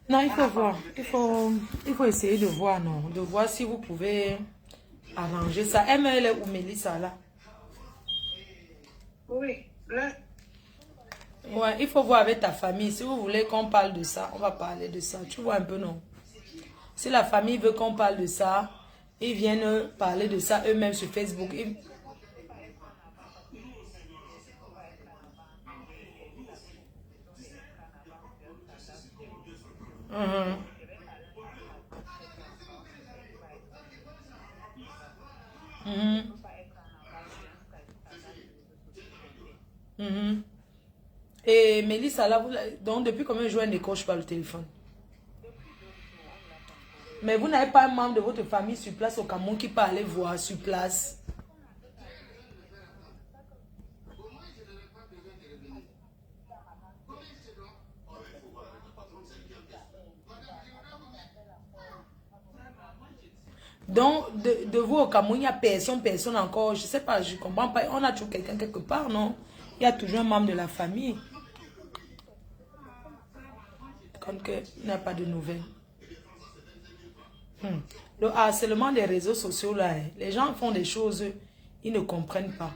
Non, il faut voir. Il faut essayer de voir, non. De voir si vous pouvez arranger ça. ML ou Mélissa, là. Oui, là. Ouais, il faut voir avec ta famille. Si vous voulez qu'on parle de ça, on va parler de ça. Tu vois un peu, non? Si la famille veut qu'on parle de ça, ils viennent parler de ça eux-mêmes sur Facebook. Mhm. Mhm. Mhm. Et Mélissa, là, donc depuis combien de jours elle décroche pas le téléphone? Mais vous n'avez pas un membre de votre famille sur place au Cameroun qui peut aller voir sur place? Donc, de vous au Cameroun, il n'y a personne encore. Je ne sais pas, je ne comprends pas. On a toujours quelqu'un quelque part, non? Il y a toujours un membre de la famille. Comme qu'il n'y a pas de nouvelles. Le harcèlement des réseaux sociaux, là, les gens font des choses, ils ne comprennent pas.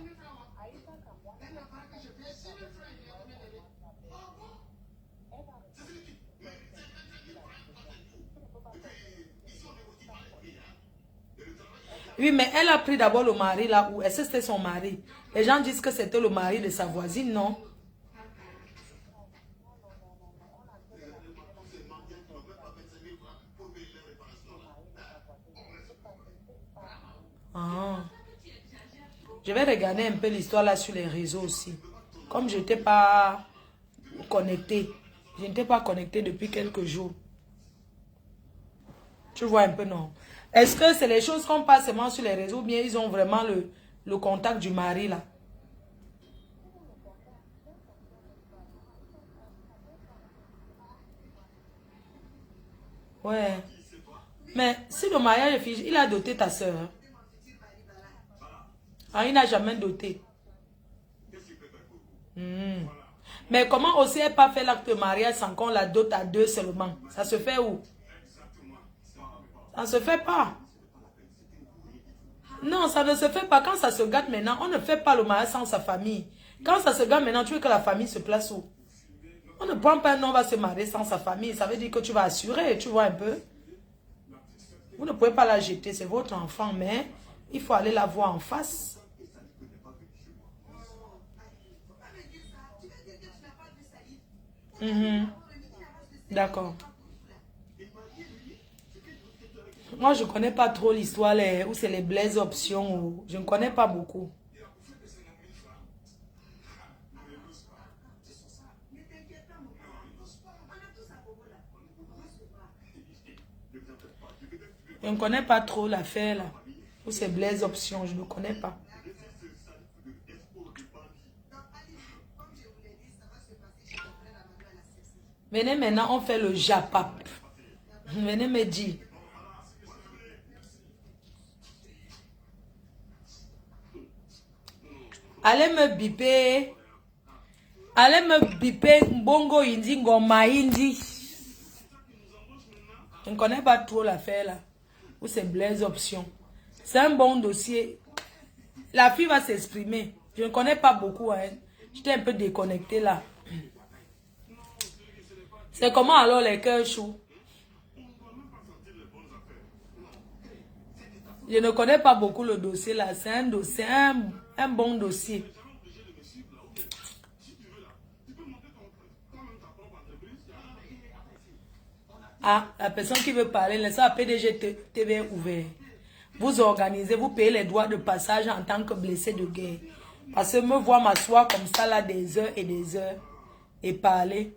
Oui, mais elle a pris d'abord le mari là où est-ce que c'était son mari? Les gens disent que c'était le mari de sa voisine, non? Ah. Je vais regarder un peu l'histoire là sur les réseaux aussi. Comme je n'étais pas connectée. Je n'étais pas connectée depuis quelques jours. Tu vois un peu, non? Est-ce que c'est les choses qu'on passe seulement sur les réseaux ou bien ils ont vraiment le contact du mari là? Ouais. Mais si le mariage est fini, il a doté ta soeur. Ah, il n'a jamais doté. Hmm. Mais comment aussi elle pas fait l'acte de mariage sans qu'on la dote à deux seulement? Ça se fait où? Ça ne se fait pas. Non, ça ne se fait pas. Quand ça se gâte maintenant, on ne fait pas le mariage sans sa famille. Quand ça se gâte maintenant, tu veux que la famille se place où? On ne prend pas un homme va se marier sans sa famille. Ça veut dire que tu vas assurer, tu vois un peu. Vous ne pouvez pas la jeter, c'est votre enfant, mais il faut aller la voir en face. Mhm. D'accord. Moi, je ne connais pas trop l'histoire où c'est les Blaise options. Je ne connais pas beaucoup. Je ne connais pas trop l'affaire là. Où c'est Blaise options, je ne connais pas. Venez maintenant, on fait le Japap. Venez me dire. Allez me biper. Allez me biper Mbongo Indi, Ngoma Indi. Je ne connais pas trop l'affaire là. Où c'est Blaise options. C'est un bon dossier. La fille va s'exprimer. Je ne connais pas beaucoup. Hein. J'étais un peu déconnectée là. C'est comment alors les cœurs chauds? Je ne connais pas beaucoup le dossier là. C'est un dossier, un bon dossier. Ah, la personne qui veut parler, laissez la PDG TV ouvert. Vous organisez, vous payez les droits de passage en tant que blessé de guerre. Parce que me voir m'asseoir comme ça là des heures et des heures et parler.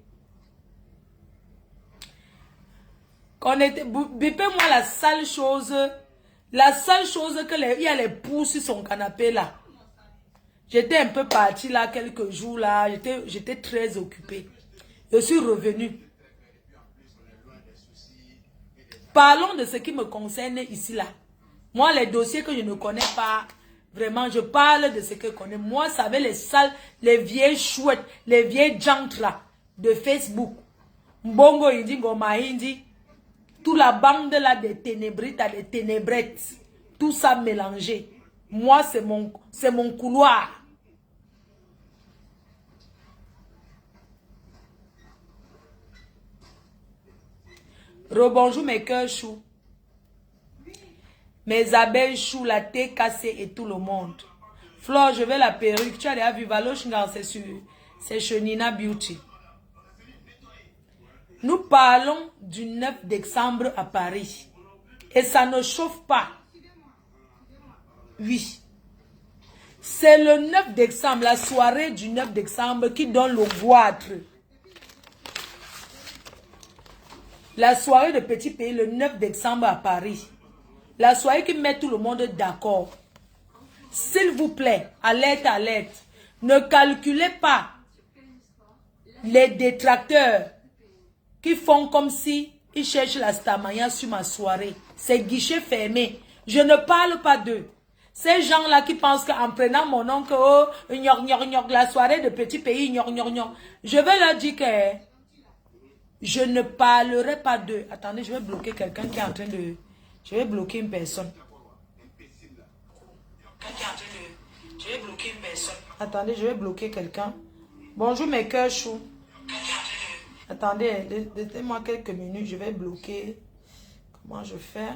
Bipez-moi la seule chose que il y a les pouces sur son canapé là. J'étais un peu partie là quelques jours là, j'étais très occupée. Je suis revenue. Parlons de ce qui me concerne ici là. Moi, les dossiers que je ne connais pas, vraiment, je parle de ce que je connais. Moi, ça avait les salles, les vieilles chouettes, les vieilles jantes là. de Facebook. Mbongo Hindi, Ngoma Hindi. Toute la bande là des ténébrites, des ténébrettes. Tout ça mélangé. Moi, c'est mon couloir. Rebonjour mes cœurs choux. Mes abeilles choux, la thé cassée et tout le monde. Flore, je veux la perruque. Tu as déjà vu Valochna, c'est chez Nina Beauty. Nous parlons du 9 décembre à Paris. Et ça ne chauffe pas. Oui. C'est le 9 décembre, la soirée du 9 décembre qui donne le goitre. La soirée de Petit Pays, le 9 décembre à Paris. La soirée qui met tout le monde d'accord. S'il vous plaît, alerte, alerte. Ne calculez pas les détracteurs qui font comme si ils cherchent la stamaya sur ma soirée. C'est guichet fermé. Je ne parle pas d'eux. Ces gens-là qui pensent qu'en prenant mon nom, que oh, la soirée de Petit Pays, je vais leur dire que je ne parlerai pas d'eux. Attendez, je vais bloquer quelqu'un qui est en train de... Je vais bloquer une personne. Je vais bloquer une personne. Attendez, je vais bloquer quelqu'un. Bonjour mes cœurs choux. Attendez, laissez-moi quelques minutes. Je vais bloquer. Comment je fais?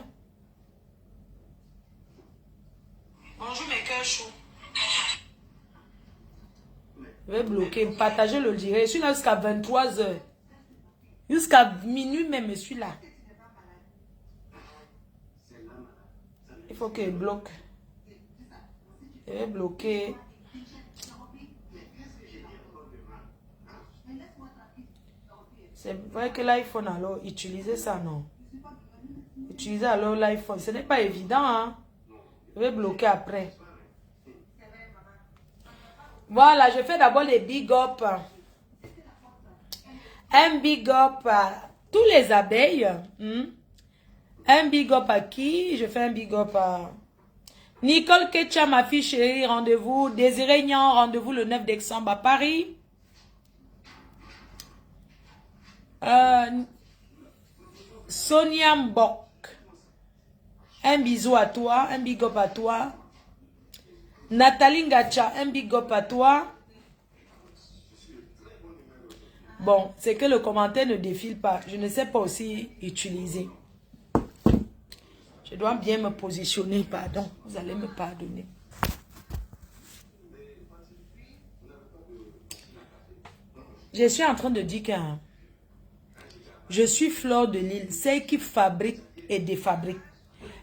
Bonjour mes cœurs choux. Je vais bloquer. Partager le direct. Je suis là jusqu'à 23 h. Jusqu'à minuit même, je suis là. Il faut qu'il bloque. Je vais bloquer. C'est vrai que l'iPhone, alors, utiliser ça, non. Utiliser alors l'iPhone, ce n'est pas évident, hein. Je vais bloquer après. Voilà, je fais d'abord les big up. Un big up à tous les abeilles. Un big up à qui? Je fais un big up à Nicole Ketcha, ma fille chérie, rendez-vous. Désiré Nyan, rendez-vous le 9 décembre à Paris. Sonia Mbok, un bisou à toi, un big up à toi. Nathalie Ngacha, un big up à toi. Bon, c'est que le commentaire ne défile pas. Je ne sais pas aussi utiliser. Je dois bien me positionner, pardon. Vous allez me pardonner. Je suis en train de dire que je suis Flore de Lille, celle qui fabrique et défabrique.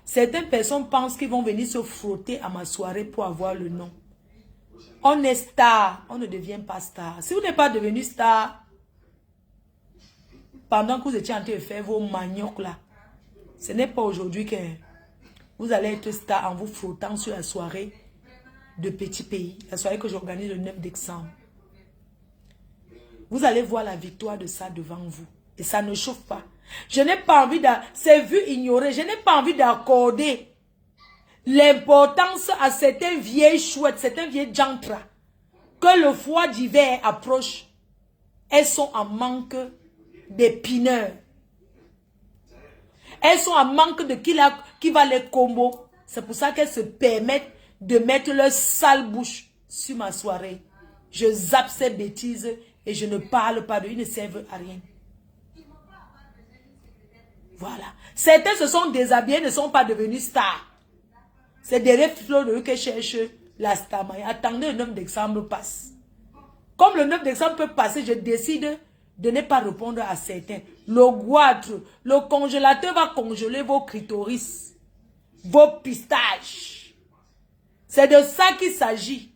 Certaines personnes pensent qu'ils vont venir se frotter à ma soirée pour avoir le nom. On est star, on ne devient pas star. Si vous n'êtes pas devenu star, pendant que vous étiez en train de faire vos maniocs là, ce n'est pas aujourd'hui que vous allez être star en vous frottant sur la soirée de Petit Pays, la soirée que j'organise le 9 décembre. Vous allez voir la victoire de ça devant vous. Et ça ne chauffe pas. Je n'ai pas envie de... C'est vu ignorer. Je n'ai pas envie d'accorder l'importance à certains vieilles chouettes, certains vieilles jantres. Que le froid d'hiver approche. Elles sont en manque d'épineurs. Elles sont en manque de qui va les combo. C'est pour ça qu'elles se permettent de mettre leur sale bouche sur ma soirée. Je zappe ces bêtises et je ne parle pas de... Ils ne servent à rien. Voilà. Certains se sont déshabillés, ne sont pas devenus stars. C'est des reflets de eux qui cherchent la star. Attendez, le 9 décembre passe. Comme le 9 décembre peut passer, je décide de ne pas répondre à certains. Le goitre, le congélateur va congeler vos clitoris, vos pistaches. C'est de ça qu'il s'agit.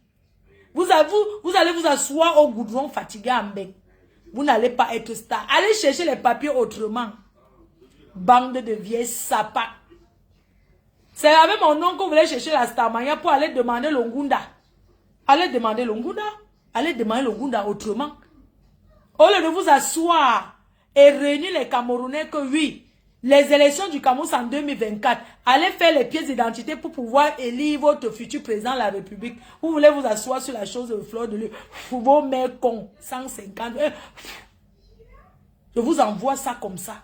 Vous allez vous asseoir au goudron fatigué en bec. Vous n'allez pas être star. Allez chercher les papiers autrement. Bande de vieilles sapins. C'est avec mon nom qu'on voulait chercher la Starmania pour aller demander l'Ongunda. Allez demander l'Ongunda. Allez demander l'Ongunda autrement. Au lieu de vous asseoir et réunir les Camerounais que oui, les élections du Cameroun en 2024, allez faire les pièces d'identité pour pouvoir élire votre futur président de la République. Vous voulez vous asseoir sur la chose de Flore de Lille. Vos mères cons, 150. Je vous envoie ça comme ça.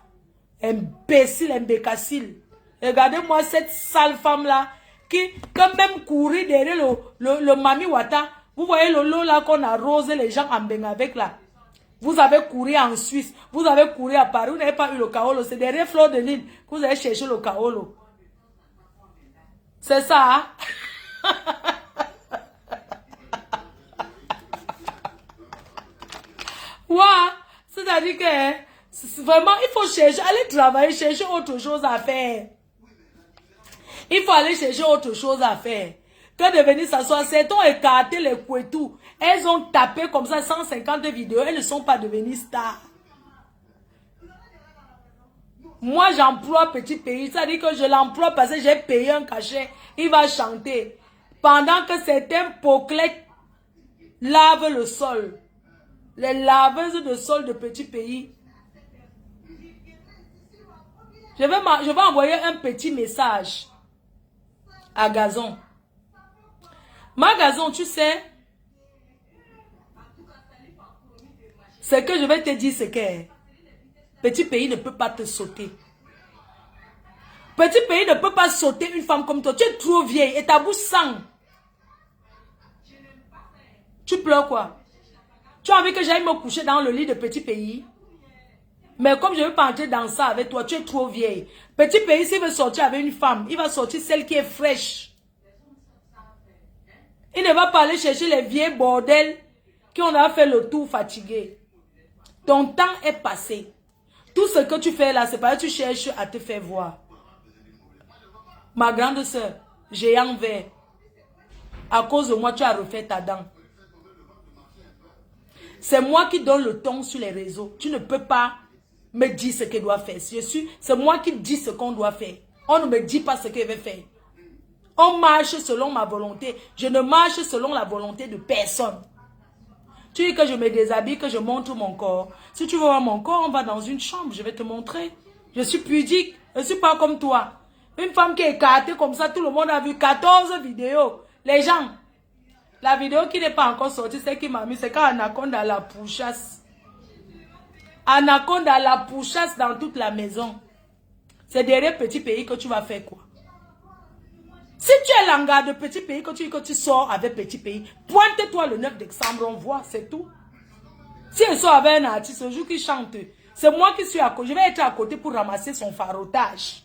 Imbécile, imbécile. Regardez-moi cette sale femme-là qui, quand même courir derrière le Mami Wata. Vous voyez le lot là qu'on arrose les gens en bain avec là. Vous avez couru en Suisse. Vous avez couru à Paris. Vous n'avez pas eu le Kaolo. C'est derrière Fleur de Lille que vous avez cherché le Kaolo. C'est ça, hein? Ouais, c'est-à-dire que vraiment, il faut chercher, aller travailler, chercher autre chose à faire. Il faut aller chercher autre chose à faire. Que de venir s'asseoir, c'est ont écarté les couetous. Elles ont tapé comme ça 150 vidéos. Elles ne sont pas devenues stars. Moi, j'emploie Petit Pays. Ça dit que je l'emploie parce que j'ai payé un cachet. Il va chanter. Pendant que certains poclettes lavent le sol. Les laveuses de sol de Petit Pays. Je vais envoyer un petit message à Gazon. Ma Gazon, tu sais, ce que je vais te dire, c'est que Petit Pays ne peut pas te sauter. Petit Pays ne peut pas sauter une femme comme toi. Tu es trop vieille et ta bouche sent. Tu pleures quoi? Tu as envie que j'aille me coucher dans le lit de Petit Pays? Mais comme je ne veux pas entrer dans ça avec toi, tu es trop vieille. Petit Pays, s'il veut sortir avec une femme, il va sortir celle qui est fraîche. Il ne va pas aller chercher les vieilles bordels qui ont fait le tour fatigué. Ton temps est passé. Tout ce que tu fais là, c'est parce que tu cherches à te faire voir. Ma grande soeur, j'ai envers. À cause de moi, tu as refait ta dent. C'est moi qui donne le ton sur les réseaux. Tu ne peux pas me dire ce qu'elle doit faire. C'est moi qui dis ce qu'on doit faire. On ne me dit pas ce qu'elle veut faire. On marche selon ma volonté. Je ne marche selon la volonté de personne. Tu dis que je me déshabille, que je montre mon corps. Si tu veux voir mon corps, on va dans une chambre. Je vais te montrer. Je suis pudique. Je ne suis pas comme toi. Une femme qui est écartée comme ça, tout le monde a vu 14 vidéos. Les gens, la vidéo qui n'est pas encore sortie, c'est qui m'a mis, c'est quand Anaconda la pourchasse. Anaconda la pourchasse dans toute la maison. C'est derrière Petit Pays que tu vas faire quoi? Si tu es l'hangar de Petit Pays, que tu sors avec Petit Pays, pointe-toi le 9 décembre, on voit, c'est tout. Si elle sort avec un artiste, le jour qui chante, c'est moi qui suis à côté. Je vais être à côté pour ramasser son farotage.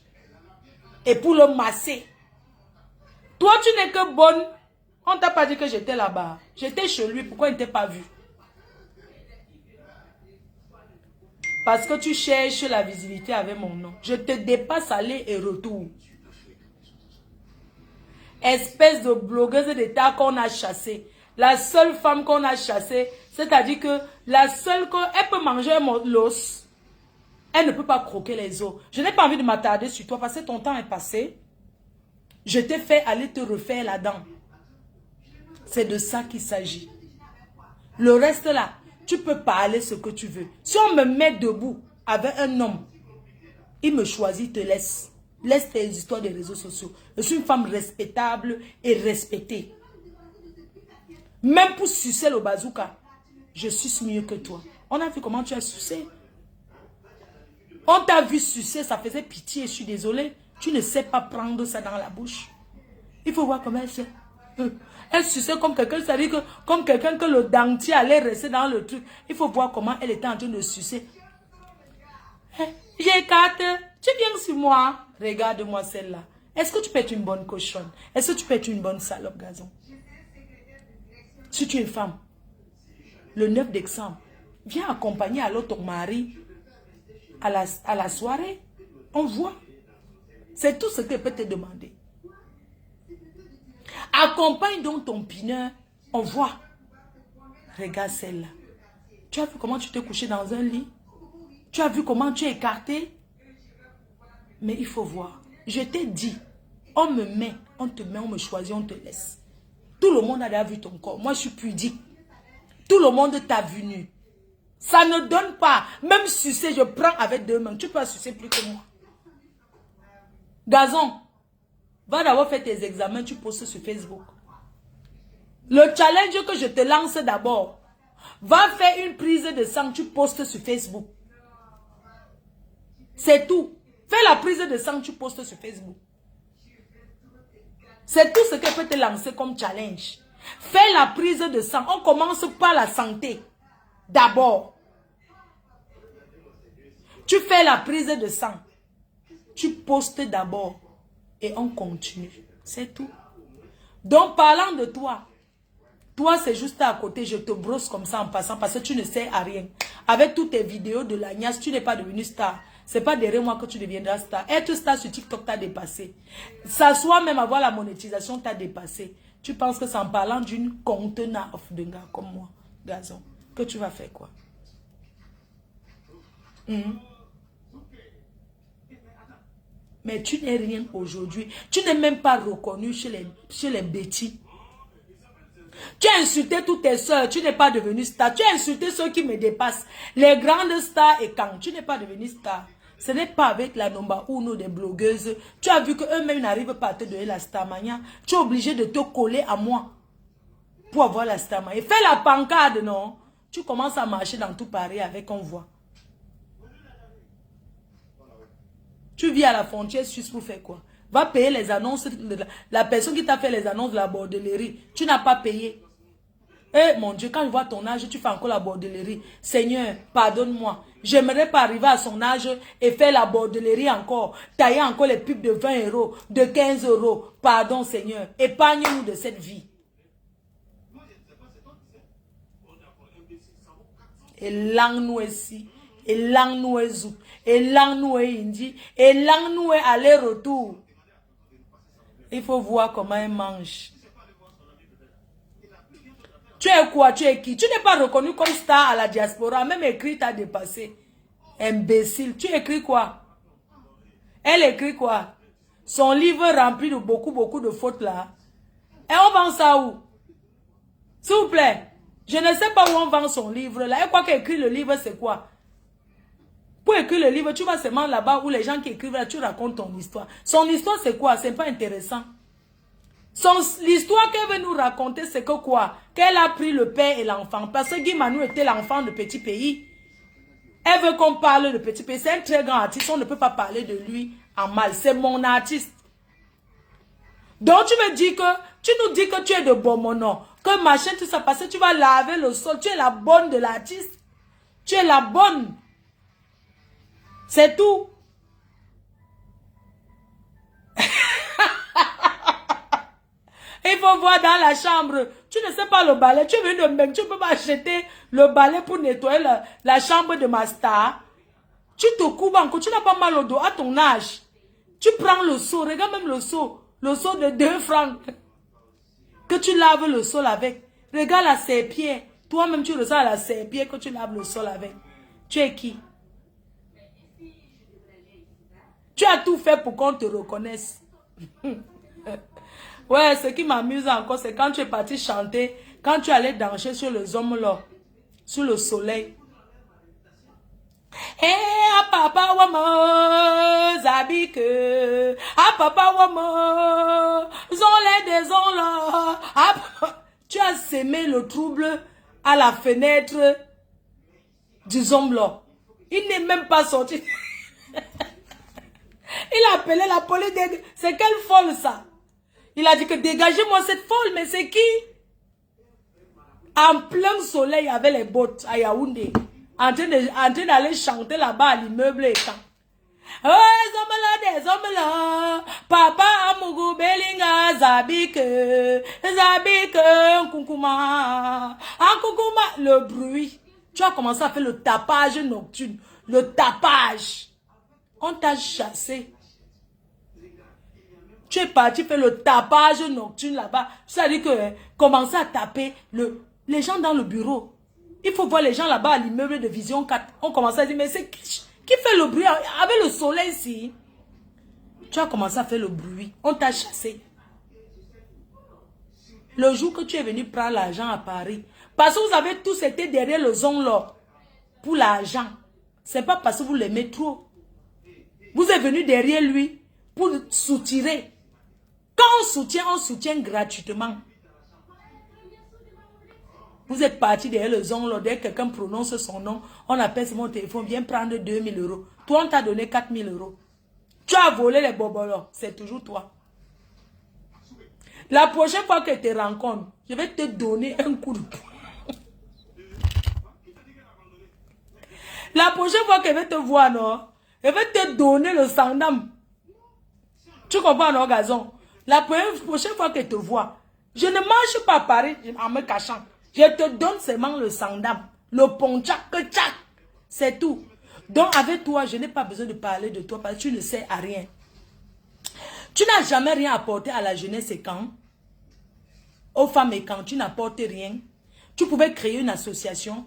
Et pour le masser. Toi, tu n'es que bonne. On ne t'a pas dit que j'étais là-bas. J'étais chez lui. Pourquoi il ne t'a pas vu? Parce que tu cherches la visibilité avec mon nom. Je te dépasse aller et retour. Espèce de blogueuse d'État qu'on a chassée. La seule femme qu'on a chassée, c'est-à-dire que la seule elle peut manger l'os. Elle ne peut pas croquer les os. Je n'ai pas envie de m'attarder sur toi parce que ton temps est passé. Je t'ai fait aller te refaire la dent. C'est de ça qu'il s'agit. Le reste là, tu peux parler ce que tu veux. Si on me met debout avec un homme, il me choisit, te laisse. Laisse tes histoires des réseaux sociaux. Je suis une femme respectable et respectée. Même pour sucer le bazooka, je suce mieux que toi. On a vu comment tu as sucé. On t'a vu sucer, ça faisait pitié, je suis désolée. Tu ne sais pas prendre ça dans la bouche. Il faut voir comment elle fait. Elle suçait comme quelqu'un, ça veut dire que comme quelqu'un que le dentier allait rester dans le truc. Il faut voir comment elle était en train de sucer. J'ai 4. Tu viens sur moi. Regarde-moi celle-là. Est-ce que tu peux être une bonne cochonne? Est-ce que tu peux être une bonne salope, Gazon? Si tu es femme, le 9 décembre, viens accompagner alors ton mari à la soirée. On voit. C'est tout ce qu'elle peut te demander. Accompagne donc ton pineur. On voit. Regarde celle-là. Tu as vu comment tu t'es couché dans un lit? Tu as vu comment tu es écarté? Mais il faut voir. Je t'ai dit, on me met, on te met, on me choisit, on te laisse. Tout le monde a déjà vu ton corps. Moi, je suis pudique. Tout le monde t'a vu nu. Ça ne donne pas. Même sucer, je prends avec 2 mains. Tu peux sucer plus que moi. Gazon, va d'abord faire tes examens, tu postes sur Facebook. Le challenge que je te lance d'abord, va faire une prise de sang, tu postes sur Facebook. C'est tout. Fais la prise de sang, tu postes sur Facebook. C'est tout ce que peut te lancer comme challenge. Fais la prise de sang. On commence par la santé. D'abord. Tu fais la prise de sang. Tu postes d'abord. Et on continue. C'est tout. Donc, parlant de toi, c'est juste à côté. Je te brosse comme ça en passant parce que tu ne sais à rien. Avec toutes tes vidéos de l'agnace, tu n'es pas devenu star. C'est pas derrière moi que tu deviendras star. Être star sur TikTok t'a dépassé. S'asseoir même avoir la monétisation t'a dépassé. Tu penses que c'est en parlant d'une contenance de gars comme moi, Gazon, que tu vas faire quoi? Mais tu n'es rien aujourd'hui. Tu n'es même pas reconnu chez les bêtis. Tu as insulté toutes tes soeurs, tu n'es pas devenu star. Tu as insulté ceux qui me dépassent. Les grandes stars et quand tu n'es pas devenu star. Ce n'est pas avec la Nomba Uno des blogueuses. Tu as vu qu'eux-mêmes n'arrivent pas à te donner la starmania. Tu es obligé de te coller à moi pour avoir la starmania. Fais la pancarte, non? Tu commences à marcher dans tout Paris avec on voit. Tu vis à la frontière suisse pour faire quoi? Va payer les annonces. La personne qui t'a fait les annonces de la bordellerie, tu n'as pas payé. Eh mon Dieu, quand je vois ton âge, tu fais encore la bordellerie. Seigneur, pardonne-moi. J'aimerais pas arriver à son âge et faire la bordellerie encore. Tailler encore les pubs de 20 €, de 15 €. Pardon Seigneur, épargne-nous de cette vie. Et langue nous ici. Et langue nous est zou. Et langue nous est indi. Et langue nous est aller-retour. Il faut voir comment elle mange. Tu es quoi? Tu es qui? Tu n'es pas reconnu comme star à la diaspora. Même écrit t'a dépassé. Imbécile. Tu écris quoi? Elle écrit quoi? Son livre rempli de beaucoup de fautes là. Et on vend ça où? S'il vous plaît. Je ne sais pas où on vend son livre là. Et quoi qu'écrit le livre, c'est quoi? Pour écrire le livre, tu vas seulement là-bas où les gens qui écrivent là, tu racontes ton histoire. Son histoire, c'est quoi? C'est pas intéressant. L'histoire qu'elle veut nous raconter, c'est que quoi? Qu'elle a pris le père et l'enfant. Parce que Guy Manou était l'enfant de Petit Pays. Elle veut qu'on parle de Petit Pays. C'est un très grand artiste. On ne peut pas parler de lui en mal. C'est mon artiste. Donc tu me dis que, tu nous dis que tu es de bon mon nom. Que machin, tout ça, parce que tu vas laver le sol. Tu es la bonne de l'artiste. Tu es la bonne. C'est tout. Il faut voir dans la chambre. Tu ne sais pas le balai. Tu es venu de même. Tu ne peux pas acheter le balai pour nettoyer la chambre de ma star. Tu te coupes encore. Tu n'as pas mal au dos à ton âge. Tu prends le seau. Regarde même le seau. Le seau de 2 francs. Que tu laves le sol avec. Regarde la serpillère. Toi-même tu ressens la serpillère que tu laves le sol avec. Tu es qui? Tu as tout fait pour qu'on te reconnaisse. Ouais, ce qui m'amuse encore, c'est quand tu es parti chanter, quand tu allais danser sur les hommes là, sur le soleil. Eh, ah papa wamo, zabike, ah papa wamo, zon les des on là. Tu as sémé le trouble à la fenêtre du homme là. Il n'est même pas sorti. Il a appelé la police. C'est quelle folle ça? Il a dit que dégagez-moi cette folle, mais c'est qui? En plein soleil avec les bottes à Yaoundé. En train d'aller chanter là-bas à l'immeuble étant. Oh, les hommes là, des hommes là. Papa Amougou Belinga, Zabike, Nkoukouma. Le bruit. Tu as commencé à faire le tapage nocturne. Le tapage. On t'a chassé. Tu es parti faire le tapage nocturne là-bas. C'est-à-dire que commencer à taper les gens dans le bureau. Il faut voir les gens là-bas à l'immeuble de Vision 4. On commence à dire, mais c'est qui fait le bruit avec le soleil ici? Tu as commencé à faire le bruit. On t'a chassé. Le jour que tu es venu prendre l'argent à Paris. Parce que vous avez tous été derrière le zone là. Pour l'argent. C'est pas parce que vous l'aimez trop. Vous êtes venu derrière lui pour soutirer. Quand on soutient gratuitement. Vous êtes parti derrière le zongle, dès que quelqu'un prononce son nom, on appelle sur mon téléphone, viens prendre 2000 euros. Toi, on t'a donné 4000 euros. Tu as volé les bobolos, c'est toujours toi. La prochaine fois que je te rencontre, je vais te donner un coup de poing. La prochaine fois que je vais te voir, non, je vais te donner le sandam. Tu comprends, non, gazon? La prochaine fois que je te vois, je ne marche pas à Paris en me cachant. Je te donne seulement le sandam, le ponchak, c'est tout. Donc avec toi, je n'ai pas besoin de parler de toi parce que tu ne sais à rien. Tu n'as jamais rien apporté à la jeunesse et quand, aux femmes et quand, tu n'apportes rien. Tu pouvais créer une association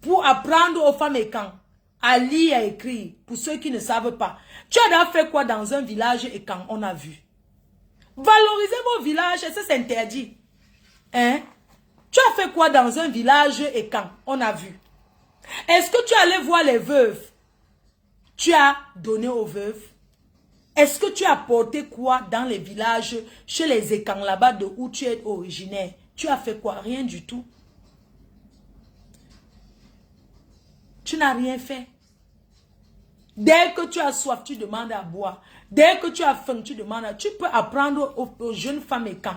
pour apprendre aux femmes et quand à lire et à écrire, pour ceux qui ne savent pas. Tu as déjà fait quoi dans un village et quand on a vu? Valorisez vos villages, ça c'est interdit. Hein? Tu as fait quoi dans un village et quand on a vu? Est-ce que tu allais voir les veuves? Tu as donné aux veuves? Est-ce que tu as apporté quoi dans les villages, chez les écans là-bas de où tu es originaire? Tu as fait quoi? Rien du tout. Tu n'as rien fait. Dès que tu as soif, tu demandes à boire. Dès que tu as faim, tu demandes à... Tu peux apprendre aux jeunes femmes et quand.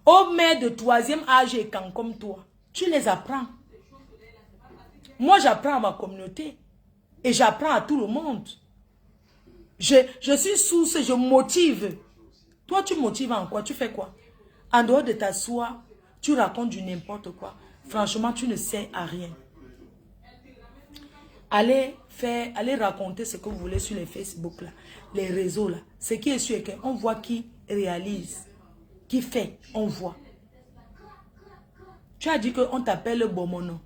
Aux mères de troisième âge et quand comme toi. Tu les apprends. Moi, j'apprends à ma communauté. Et j'apprends à tout le monde. Je suis source, je motive. Toi, tu motives en quoi? Tu fais quoi? En dehors de t'asseoir, tu racontes du n'importe quoi. Franchement, tu ne sais à rien. Allez raconter ce que vous voulez sur les Facebook, là, les réseaux. Là. Ce qui est sûr, on voit qui réalise, qui fait, on voit. Tu as dit qu'on t'appelle Bomono.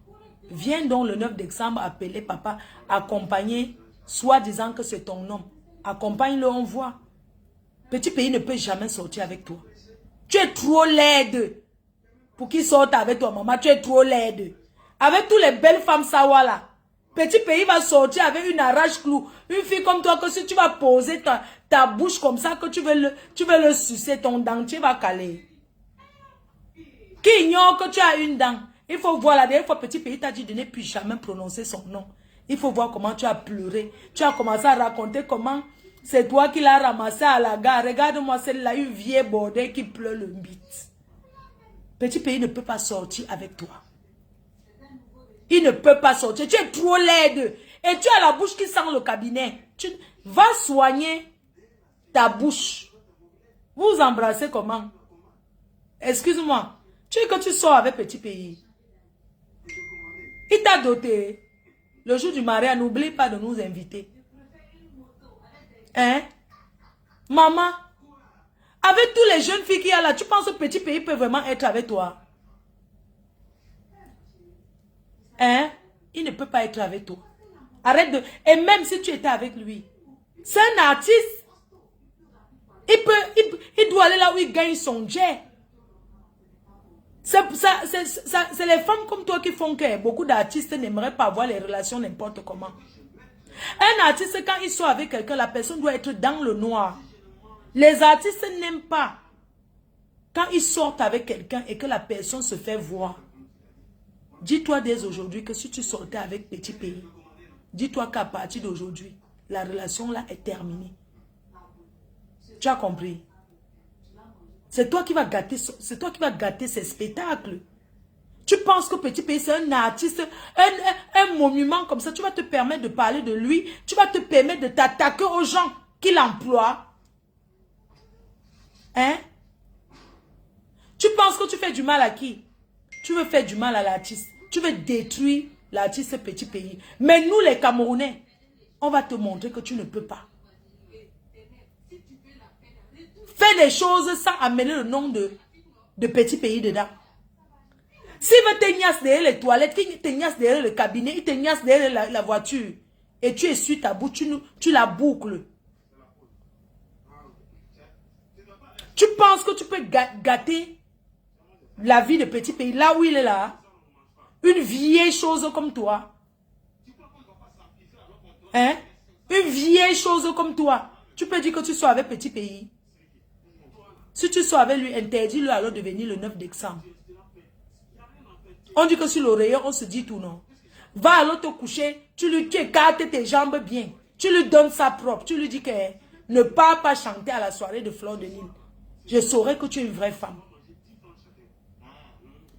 Viens donc le 9 décembre appeler papa, accompagner, soit disant que c'est ton nom. Accompagne-le, on voit. Petit pays ne peut jamais sortir avec toi. Tu es trop laide pour qu'il sorte avec toi, maman. Tu es trop laide. Avec toutes les belles femmes sawa là. Petit pays va sortir avec une arrache-clou. Une fille comme toi, que si tu vas poser ta bouche comme ça, que tu veux le sucer, ton dentier va caler. Qui ignore que tu as une dent? Il faut voir, la dernière fois, petit pays t'a dit de ne plus jamais prononcer son nom. Il faut voir comment tu as pleuré. Tu as commencé à raconter comment c'est toi qui l'as ramassé à la gare. Regarde-moi celle-là, une vieille bordée qui pleure le bite. Petit pays ne peut pas sortir avec toi. Il ne peut pas sortir. Tu es trop laide. Et tu as la bouche qui sent le cabinet. Tu vas soigner ta bouche. Vous vous embrassez comment? Excuse-moi. Tu es que tu sors avec petit pays. Il t'a doté. Le jour du mariage, n'oublie pas de nous inviter. Hein? Maman, avec tous les jeunes filles qu'il y a là, tu penses que petit pays peut vraiment être avec toi? Hein? Il ne peut pas être avec toi. Arrête de... Et même si tu étais avec lui, c'est un artiste. Il doit aller là où il gagne son jet. C'est les femmes comme toi qui font que beaucoup d'artistes n'aimeraient pas avoir les relations n'importe comment. Un artiste, quand il sort avec quelqu'un, la personne doit être dans le noir. Les artistes n'aiment pas quand ils sortent avec quelqu'un et que la personne se fait voir. Dis-toi dès aujourd'hui que si tu sortais avec petit pays, dis-toi qu'à partir d'aujourd'hui, la relation là est terminée. Tu as compris? C'est toi qui vas gâter, c'est toi qui vas gâter ces spectacles. Tu penses que petit pays c'est un artiste, un monument comme ça, tu vas te permettre de parler de lui, tu vas te permettre de t'attaquer aux gens qu'il emploie. Hein? Tu penses que tu fais du mal à qui? Tu veux faire du mal à l'artiste. Tu veux détruire l'artiste petit pays. Mais nous les Camerounais, on va te montrer que tu ne peux pas. Fais des choses sans amener le nom de petit pays dedans. S'il veut te niasse derrière les toilettes, qu'il te niasse derrière le cabinet, il te niasse derrière la voiture, et tu essuies ta bouche, tu la boucles. Tu penses que tu peux gâter la vie de petit pays, là où il est là? Une vieille chose comme toi. Hein? Une vieille chose comme toi. Tu peux dire que tu sois avec petit pays. Si tu sois avec lui, interdis-le alors de venir le 9 décembre. On dit que sur l'oreiller, on se dit tout, non. Va alors te coucher, tu écartes tes jambes bien. Tu lui donnes ça propre. Tu lui dis que ne pars pas chanter à la soirée de Fleur de Lys. Je saurai que tu es une vraie femme.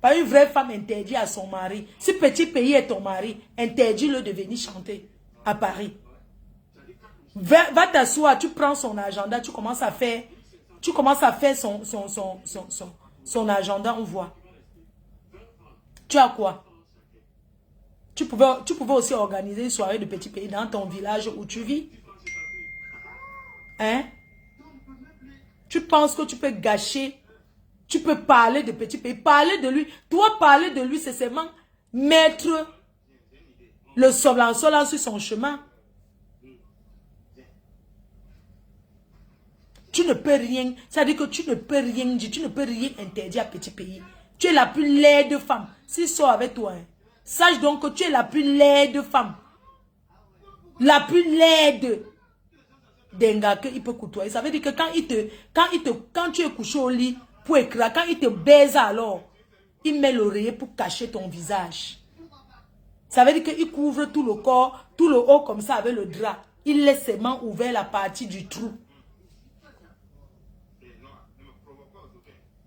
Pas une vraie femme interdit à son mari. Si Petit Pays est ton mari, interdis-le de venir chanter à Paris. Va t'asseoir, tu prends son agenda, tu commences à faire son agenda, on voit. Tu as quoi? Tu pouvais aussi organiser une soirée de Petit Pays dans ton village où tu vis. Hein? Tu penses que tu peux gâcher, tu peux parler de Petit Pays, parler de lui. Toi, parler de lui, c'est seulement mettre le solançon sur son chemin. Tu ne peux rien, ça veut dire que tu ne peux rien dire, tu ne peux rien interdire à Petit Pays. Tu es la plus laide femme. S'il sort avec toi, hein, sache donc que tu es la plus laide femme. La plus laide d'un gars qu'il peut côtoyer. Ça veut dire que quand tu es couché au lit pour écrire, quand il te baise alors, il met l'oreiller pour cacher ton visage. Ça veut dire qu'il couvre tout le corps, tout le haut comme ça avec le drap. Il laisse seulement ouvert la partie du trou.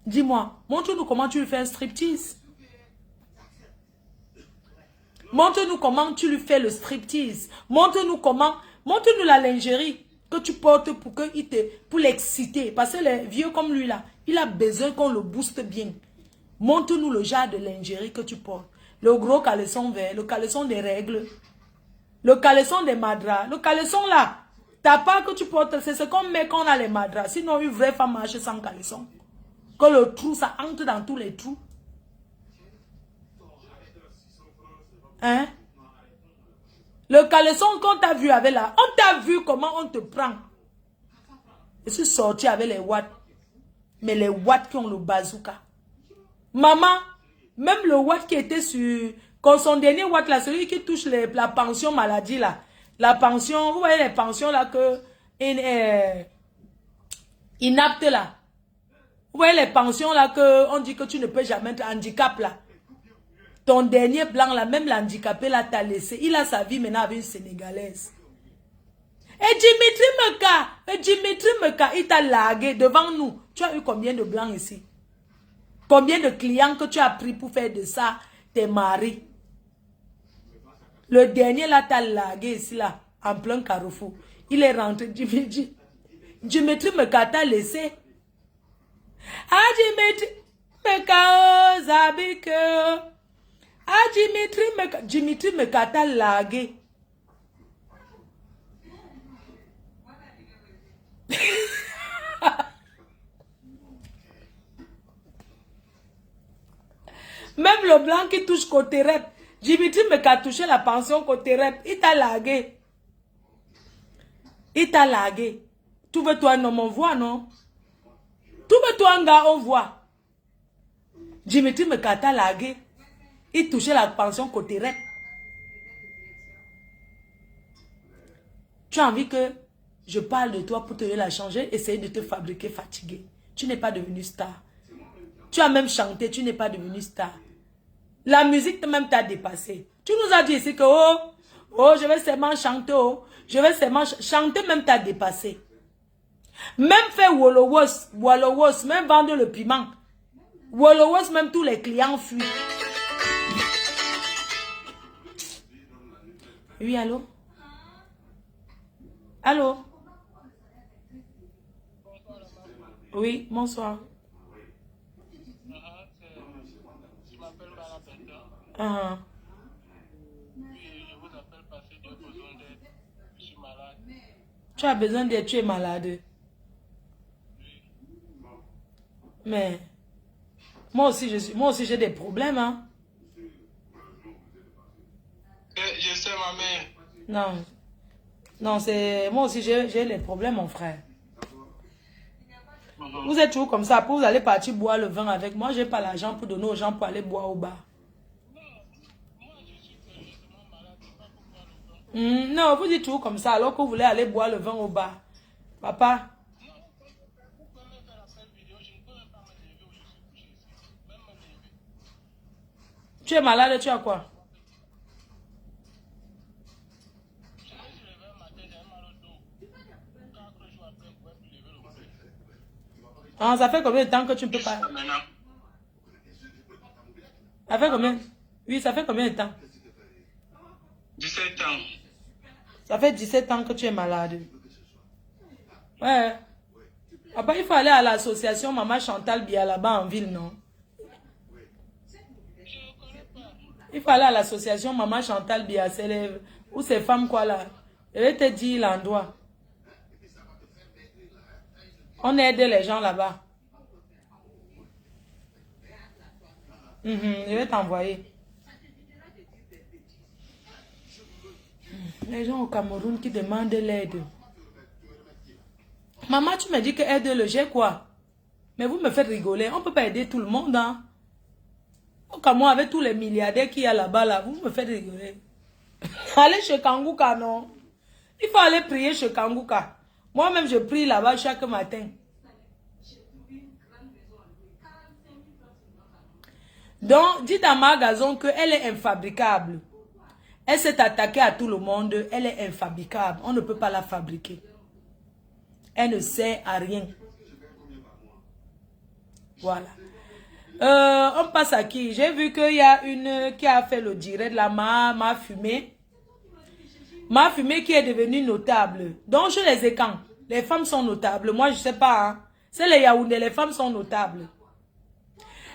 Dis-moi, montre-nous comment tu lui fais un striptease. Montre-nous comment tu lui fais le striptease. Montre-nous la lingerie que tu portes pour l'exciter. Parce que les vieux comme lui là, il a besoin qu'on le booste bien. Montre-nous le genre de lingerie que tu portes. Le gros caleçon vert, le caleçon des règles, le caleçon des madras, le caleçon là. T'as pas que tu portes, c'est ce qu'on met quand on a les madras. Sinon, une vraie femme marche sans caleçon. Que le trou, ça entre dans tous les trous. Hein? Le caleçon qu'on t'a vu avec là, on t'a vu comment on te prend. Je suis sorti avec les watts. Mais les watts qui ont le bazooka. Maman, même le watt qui était sur... Quand son dernier watt là, celui qui touche la pension maladie là. La pension, vous voyez les pensions là que... inapte là. Vous voyez les pensions là que on dit que tu ne peux jamais être handicap là. Ton dernier blanc là, même l'handicapé là t'a laissé. Il a sa vie maintenant avec une Sénégalaise. Et Dimitri Meka, il t'a largué devant nous. Tu as eu combien de blancs ici? Combien de clients que tu as pris pour faire de ça tes maris? Le dernier là t'a largué ici là, en plein carrefour. Il est rentré, Dimitri Meka t'a laissé. Ah, Dimitri Meka, Zabike. Ah, Dimitri Meka t'a largué. Même le blanc qui touche côté rep. Dimitri Meka touché la pension côté rep. Il t'a largué. Il t'a largué. Tu veux toi un homme, on voit, non? Tu veux toi un gars, on voit. Dimitri Meka t'a largué. Il touchait la pension côté rep. Tu as envie que je parle de toi pour te la changer, essayer de te fabriquer fatigué. Tu n'es pas devenu star. Tu as même chanté, tu n'es pas devenu star. La musique même t'a dépassé. Tu nous as dit ici que je vais seulement chanter, je vais seulement chanter, même t'a dépassé. Même faire Wallowos, même vendre le piment. Wallowos, même tous les clients fuient. Oui, allô? Allô? Oui, bonsoir. Je m'appelle Marabenda. Oui, je vous appelle parce que j'ai besoin d'aide. Je suis malade. Tu as besoin d'aide, tu es malade. Oui. Mais moi aussi j'ai des problèmes, hein. Je sais ma mère. Non. Non, c'est moi aussi j'ai les problèmes, mon frère. Vous êtes toujours comme ça, après vous allez partir boire le vin avec moi, j'ai pas l'argent pour donner aux gens pour aller boire au bar. Non, vous dites toujours comme ça alors que vous voulez aller boire le vin au bar. Papa. Tu es malade, tu as quoi? Ah, ça fait combien de temps que tu ne peux pas? Ça fait combien? Oui, ça fait combien de temps? 17 ans. Ça fait 17 ans que tu es malade. Ouais. Après, il faut aller à l'association Maman Chantal Bia là-bas en ville, non? Il faut aller à l'association Maman Chantal Bia, c'est où ces femmes quoi là? Je vais te dire l'endroit. On aide les gens là-bas. Je vais t'envoyer. Les gens au Cameroun qui demandent l'aide. Maman, tu me dis que aide-le, j'ai quoi? Mais vous me faites rigoler. On ne peut pas aider tout le monde, hein? Au Cameroun, avec tous les milliardaires qu'il y a là-bas, là, vous me faites rigoler. Allez chez Kangouka, non? Il faut aller prier chez Kangouka. Moi-même, je prie là-bas chaque matin. Donc, dites à Margazon qu'elle est infabricable. Elle s'est attaquée à tout le monde. Elle est infabricable. On ne peut pas la fabriquer. Elle ne sert à rien. Voilà. On passe à qui? J'ai vu qu'il y a une qui a fait le direct, la Ma Fumée. Ma Fumée qui est devenue notable. Donc, chez les Écans, les femmes sont notables. Moi, je ne sais pas. Hein. C'est les Yaoundé, les femmes sont notables.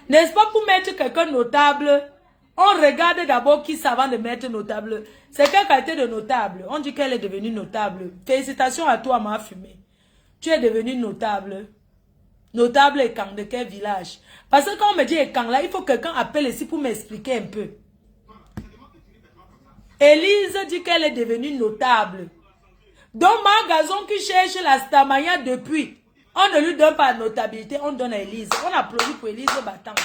N'est-ce pas pour mettre quelqu'un notable? On regarde d'abord qui savent de mettre notable. C'est quelle qualité de notable? On dit qu'elle est devenue notable. Félicitations à toi, Ma Fumée. Tu es devenue notable. Notable Écan, de quel village? Parce que quand on me dit Écan, là, il faut que quelqu'un appelle ici pour m'expliquer un peu. Élise dit qu'elle est devenue notable. Donc, Margazon qui cherche la Stamaya depuis, on ne lui donne pas de notabilité, on donne à Élise. On applaudit pour Élise Battant.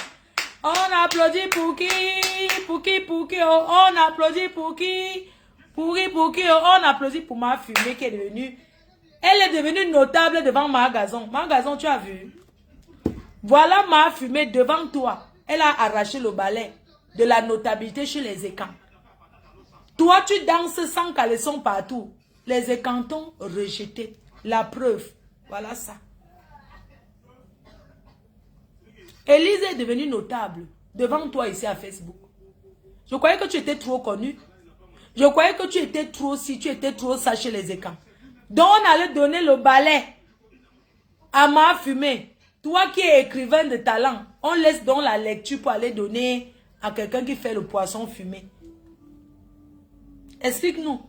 On applaudit pour qui? Pour qui? Pour qui? Oh, on applaudit pour qui? Pour qui? Oh, on applaudit pour Ma Fumée qui est devenue. Elle est devenue notable devant Margazon. Margazon, tu as vu? Voilà Ma Fumée devant toi. Elle a arraché le balai de la notabilité chez les Écans. Toi, tu danses sans caleçon partout. Les Écantons rejetés. La preuve. Voilà ça. Élise est devenue notable devant toi ici à Facebook. Je croyais que tu étais trop connu. Je croyais que tu étais trop si, tu étais trop ça chez les Écans. Donc on allait donner le balai à Ma Fumée. Toi qui es écrivain de talent, on laisse donc la lecture pour aller donner à quelqu'un qui fait le poisson fumé. Explique-nous.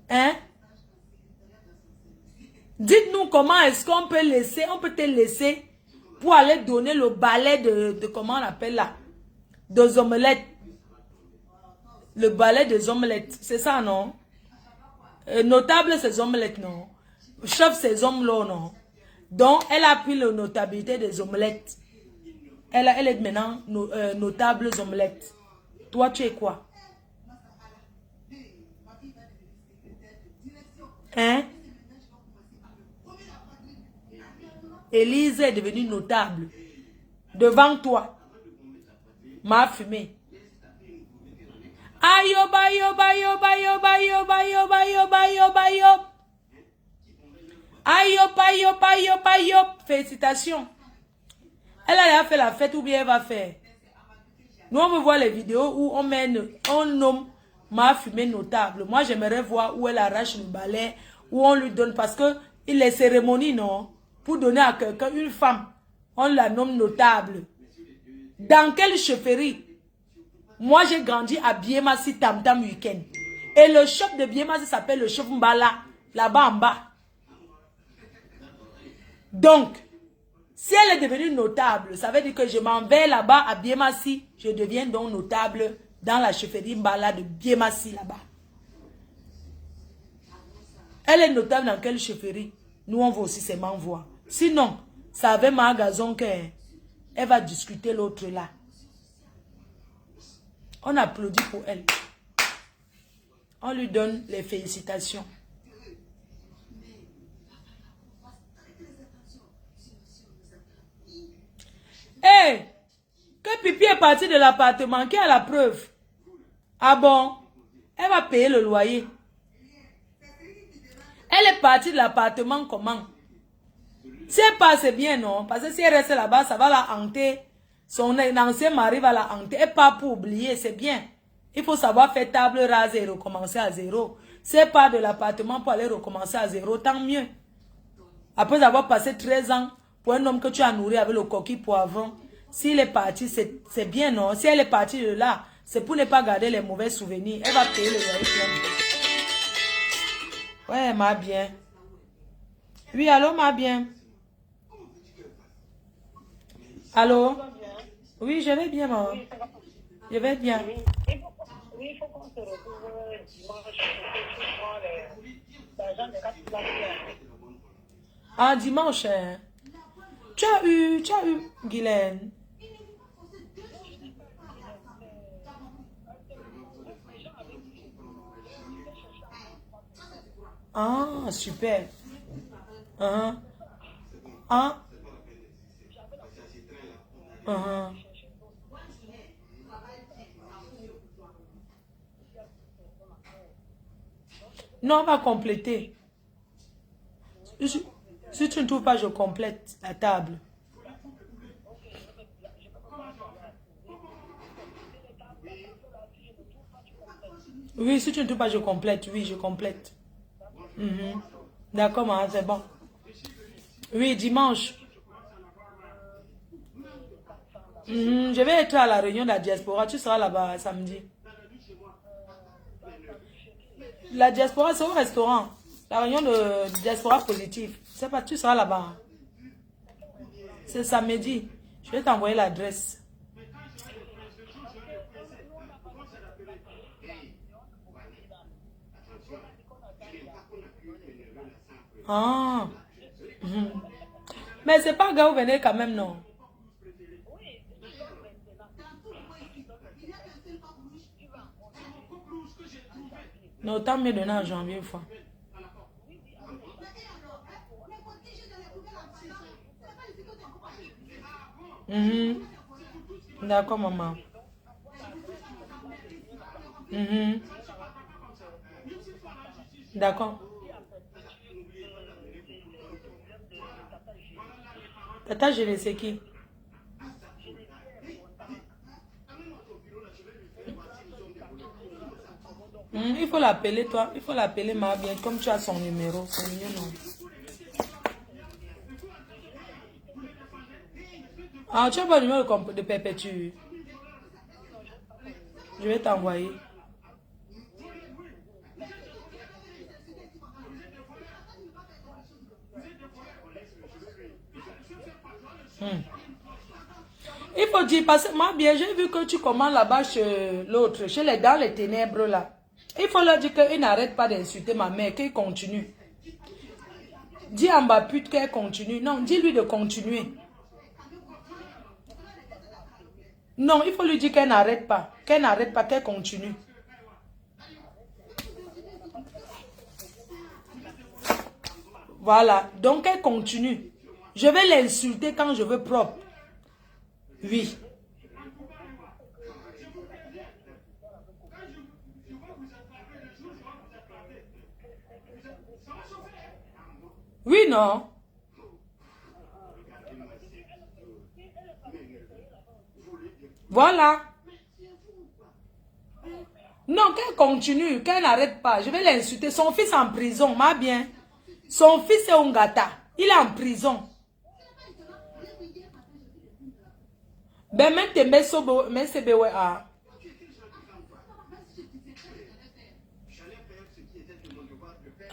Hein? Dites-nous comment est-ce qu'on peut laisser, on peut te laisser pour aller donner le balai de comment on appelle là? Des omelettes. Le balai des omelettes. C'est ça, non? Notable, ces omelettes, non? Chef, ces hommes-là, non? Donc, elle a pris la notabilité des omelettes. Elle est maintenant notable omelettes. Toi, tu es quoi? Hein? Élise est devenue notable. Devant toi. Ma Fumée. Ayo, bayo, bayo, bayo, bayo, bayo, bayo, bayo, bayo. Ayo, bayo, bayo, bayo. Félicitations. Elle a fait la fête ou bien elle va faire. Nous, on veut voir les vidéos où on nomme Ma Fumée notable. Moi, j'aimerais voir où elle arrache le balai, où on lui donne, parce que les cérémonies, non, pour donner à quelqu'un, une femme, on la nomme notable. Dans quelle chefferie? Moi, j'ai grandi à Biemassi Tam Tam Weekend. Et le chef de Biemassi s'appelle le chef Mbala, là-bas en bas. Donc, si elle est devenue notable, ça veut dire que je m'en vais là-bas à Biemassi, je deviens donc notable dans la chefferie Mbala de Biemassi là-bas. Elle est notable dans quelle chefferie? Nous, on va aussi seulement voir. Sinon, ça avait Margazon qu'elle va discuter l'autre là. On applaudit pour elle. On lui donne les félicitations. Hé, que Pipi est parti de l'appartement, qui a la preuve? Ah bon? Elle va payer le loyer. Elle est partie de l'appartement comment? Si elle passe, c'est bien, non? Parce que si elle reste là-bas, ça va la hanter. Son ancien mari va la hanter. Elle part pour oublier, c'est bien. Il faut savoir faire table rase et recommencer à zéro. Si elle part de l'appartement pour aller recommencer à zéro, tant mieux. Après avoir passé 13 ans pour un homme que tu as nourri avec le coquille poivron, s'il est parti, c'est bien, non? Si elle est partie de là, c'est pour ne pas garder les mauvais souvenirs. Elle va payer le loyer plein. Ouais, ma bien. Oui, allô, ma bien. Allô? Oui, je vais bien, maman. Je vais bien. Oui, il faut qu'on se retrouve dimanche pour l'argent de 4 places. Ah, dimanche, hein? Tu as eu, Guylaine. Ah, super. Ah, ah, ah. Non, on va compléter. Si tu ne trouves pas, je complète la table. Oui, si tu ne trouves pas, je complète. Oui, je complète. Mhm. D'accord, maman, c'est bon. Oui, dimanche. Je vais être à la réunion de la diaspora. Tu seras là-bas samedi. La diaspora, c'est au restaurant. La réunion de diaspora positive. C'est pas, tu seras là-bas. C'est samedi. Je vais t'envoyer l'adresse. Ah. Mhm. Mais c'est pas grave, vous venez quand même, non? Non, tant mieux donner en janvier une fois. Mhm. D'accord, maman. Mhm. D'accord. Tata, je le sais qui. Il faut l'appeler, toi. Il faut l'appeler, ma bien, comme tu as son numéro. C'est mieux, non? Ah, tu as pas le numéro de Perpétue. Je vais t'envoyer. Il faut dire, parce que moi, bien, j'ai vu que tu commandes là-bas chez l'autre, dans les ténèbres là. Il faut leur dire qu'il n'arrête pas d'insulter ma mère, qu'il continue. Dis à ma pute qu'elle continue. Non, dis-lui de continuer. Non, il faut lui dire qu'elle n'arrête pas. Qu'elle continue. Voilà, donc elle continue. Je vais l'insulter quand je veux propre. Oui. Oui, non. Voilà. Non, qu'elle continue, qu'elle n'arrête pas. Je vais l'insulter. Son fils est en prison, ma bien. Son fils est un gata. Il est en prison. Ben, même te mets sobo, mais c'est bewe a.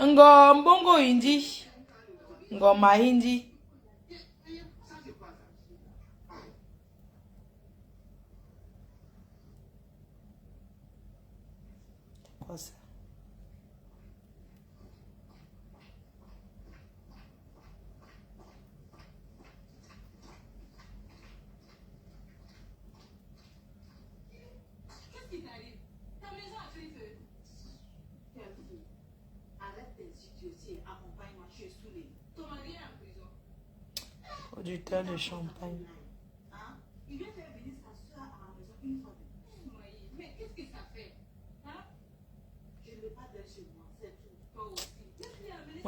Ngo mbongo hindi. Ngo mahindi. Quoi ça? Producteur de champagne.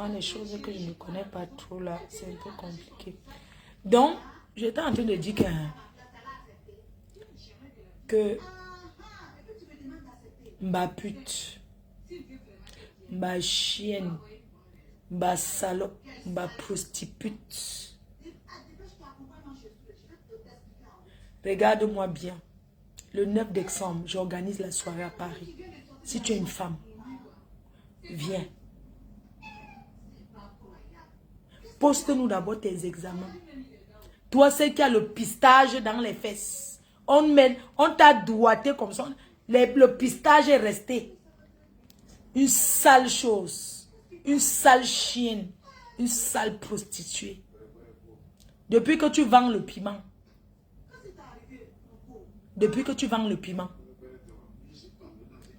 Moi, les choses que je ne connais pas trop là, c'est un peu compliqué. Donc, j'étais en train de dire que ma pute, ma chienne, ma salope, ma prostitute. Regarde-moi bien. Le 9 décembre, j'organise la soirée à Paris. Si tu es une femme, viens. Poste-nous d'abord tes examens. Toi, c'est qui a le pistage dans les fesses. On t'a doigté comme ça. Le pistage est resté. Une sale chose. Une sale chienne. Une sale prostituée. Depuis que tu vends le piment. Depuis que tu vends le piment.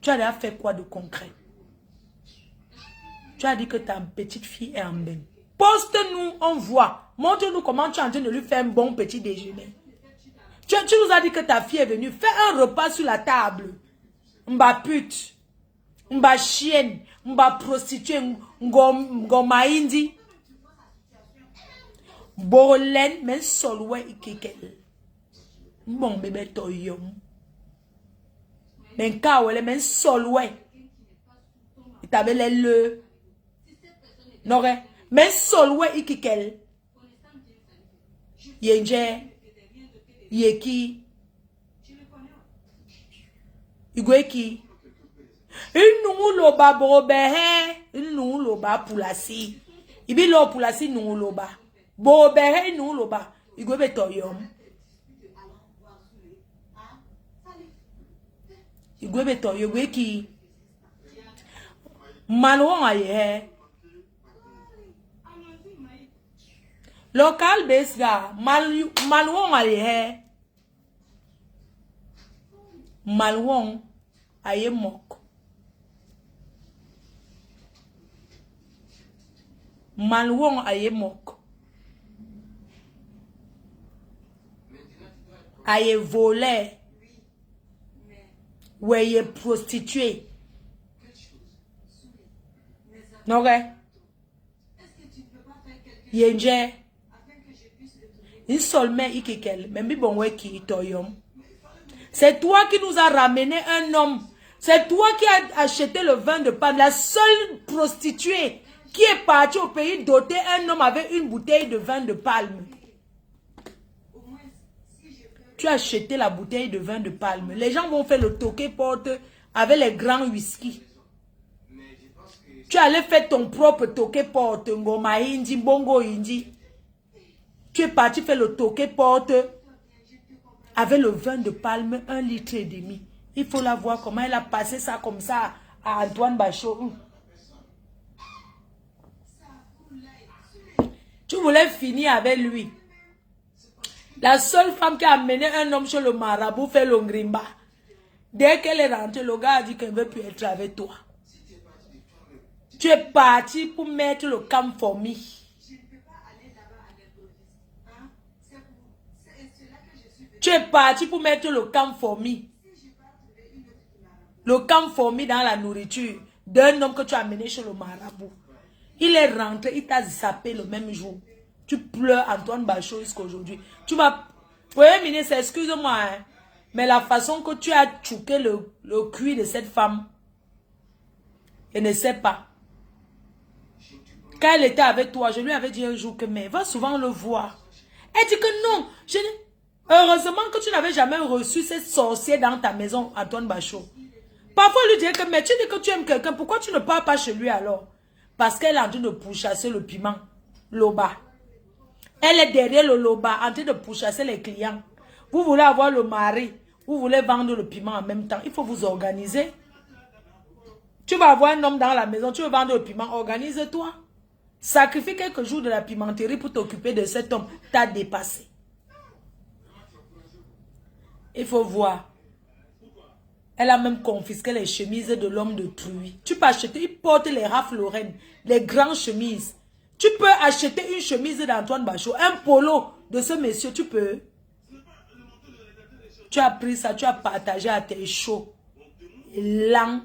Tu as déjà fait quoi de concret? Tu as dit que ta petite fille est en bain. Poste-nous, on voit. Montre-nous comment tu es en train de lui faire un bon petit déjeuner. Tu nous as dit que ta fille est venue. Fais un repas sur la table. Mba pute. Mba chienne. Mba prostituée. Ngoma indi. Borolen men solwe ikekel. Bon bébé toyom. Men kawele men solwe. Itabele le. Nore. Men solwe ikikel. Yenje. Yeki. Igweki. Une loba bobehe. Une loba pulasi. Ibi lo pulasi nou loba. Bobehe nou loba. Igwebe toyom. Igwebe toyom. Igweki. Manwong aye. Local base ga. Manwong aye. Malwong aye mok. Malwong aye mok. Aye volé. Weye prostituée. Non ouais. Yenje. Une seule main ikikel. Même bon ouais qui toyom. C'est toi qui nous a ramené un homme. C'est toi qui as acheté le vin de Palme. La seule prostituée qui est partie au pays doter un homme avec une bouteille de vin de Palme. Tu as acheté la bouteille de vin de Palme. Les gens vont faire le toqué porte avec les grands whisky. Tu allais faire ton propre toqué porte. Ngoma indi, bongo indi. Tu es parti faire le toqué porte avec le vin de Palme, 1,5 litre. Il faut la voir comment elle a passé ça comme ça à Antoine Bachot. Tu voulais finir avec lui. La seule femme qui a amené un homme chez le marabout fait le ngrimba. Dès qu'elle est rentrée, le gars a dit qu'elle ne veut plus être avec toi. Tu es parti pour mettre le camp fourmi. Tu es parti pour mettre le camp fourmi. Le camp fourmi dans la nourriture d'un homme que tu as amené chez le marabout. Il est rentré, il t'a zappé le même jour. Tu pleures Antoine Bachot jusqu'à aujourd'hui. Tu vas... Premier ministre, excuse-moi, hein, mais la façon que tu as tchouqué le cuir de cette femme, je ne sais pas. Quand elle était avec toi, je lui avais dit un jour que, mais va souvent le voir. Elle dit que non, heureusement que tu n'avais jamais reçu cette sorcière dans ta maison, Antoine Bachot. Parfois, lui dit que, mais tu dis que tu aimes quelqu'un, pourquoi tu ne pars pas chez lui alors? Parce qu'elle est en train de pourchasser le piment, Loba. Elle est derrière le Loba, en train de pourchasser les clients. Vous voulez avoir le mari, vous voulez vendre le piment en même temps. Il faut vous organiser. Tu vas avoir un homme dans la maison, tu veux vendre le piment, organise-toi. Sacrifie quelques jours de la pimenterie pour t'occuper de cet homme. T'as dépassé. Il faut voir. Elle a même confisqué les chemises de l'homme de Truy. Tu peux acheter, il porte les Ralph Lauren, les grandes chemises. Tu peux acheter une chemise d'Antoine Bachot, un polo de ce monsieur, tu peux. Tu as pris ça, tu as partagé à tes chauds. Lent.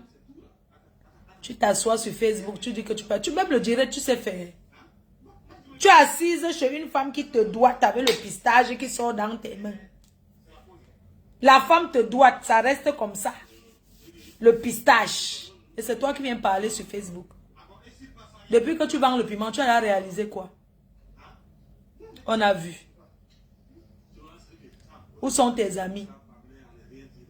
Tu t'assois sur Facebook, tu dis que tu peux. Tu même le dirais, tu sais faire. Tu es assise chez une femme qui te doit avec le pistage qui sort dans tes mains. La femme te doit, ça reste comme ça. Le pistache. Et c'est toi qui viens parler sur Facebook. Depuis que tu vends le piment, tu as réalisé quoi? On a vu. Où sont tes amis?